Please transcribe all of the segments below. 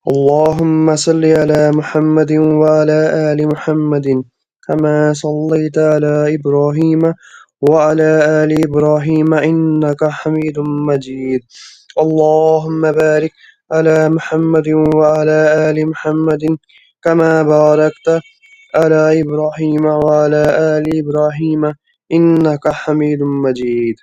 اللهم صل على محمد وعلى آل محمد كما صليت على إبراهيم وعلى آل إبراهيم إنك حميد مجيد. اللهم بارك على محمد وعلى آل محمد كما باركت على إبراهيم وعلى آل إبراهيم إنك حميد مجيد.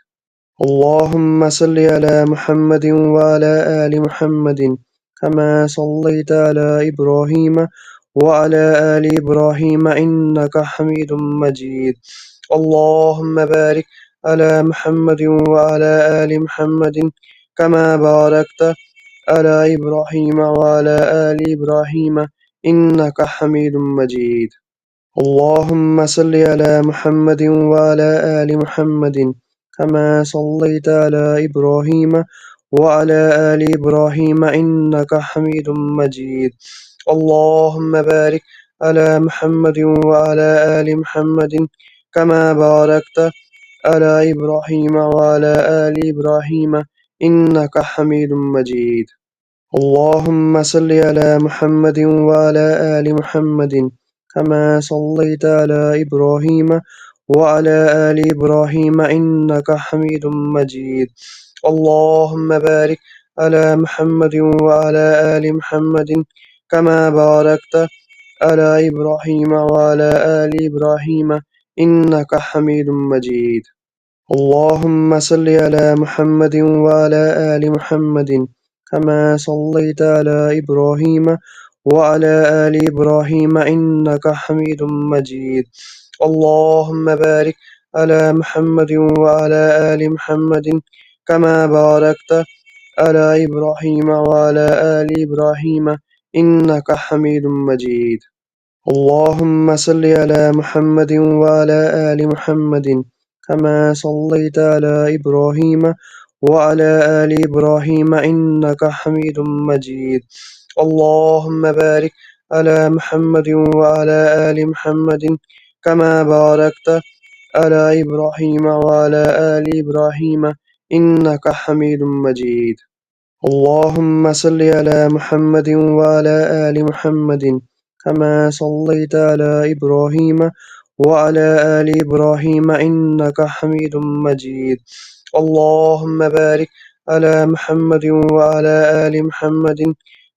اللهم صل على محمد وعلى آل محمد كما صليت على إبراهيم وعلى آل إبراهيم إنك حميد مجيد. اللهم بارك على محمد وعلى آل محمد كما باركت على إبراهيم وعلى آل إبراهيم إنك حميد مجيد. اللهم صل على محمد وعلى آل محمد كما صليت على إبراهيم وعلى آل إبراهيم إنك حميد مجيد. اللهم بارك على محمد وعلى آل محمد كما باركت على إبراهيم وعلى آل إبراهيم إنك حميد مجيد. اللهم صل على محمد وعلى آل محمد كما صليت على إبراهيم وعلى آل إبراهيم إنك حميد مجيد. اللهم بارك على محمد وعلى آل محمد كما باركت على إبراهيم وعلى آل إبراهيم إنك حميد مجيد. اللهم صل على محمد وعلى آل محمد كما صليت على إبراهيم وعلى آل إبراهيم إنك حميد مجيد. اللهم بارك على محمد وعلى آل محمد كما باركت على إبراهيم وعلى آل إبراهيم إنك حميد مجيد. اللهم صل على محمد وعلى آل محمد كما صليت على إبراهيم وعلى آل إبراهيم إنك حميد مجيد. اللهم بارك على محمد وعلى آل محمد كما باركت على إبراهيم وعلى آل إبراهيم إنك حميد مجيد. اللهم صل على محمد وعلى آل محمد كما صليت على إبراهيم وعلى آل إبراهيم إنك حميد مجيد. اللهم بارك على محمد وعلى آل محمد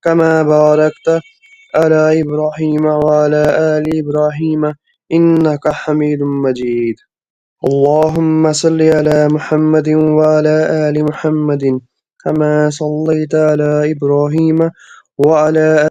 كما باركت على إبراهيم وعلى آل إبراهيم إنك حميد مجيد. اللهم صل على محمد وعلى آل محمد كما صليت على إبراهيم وعلى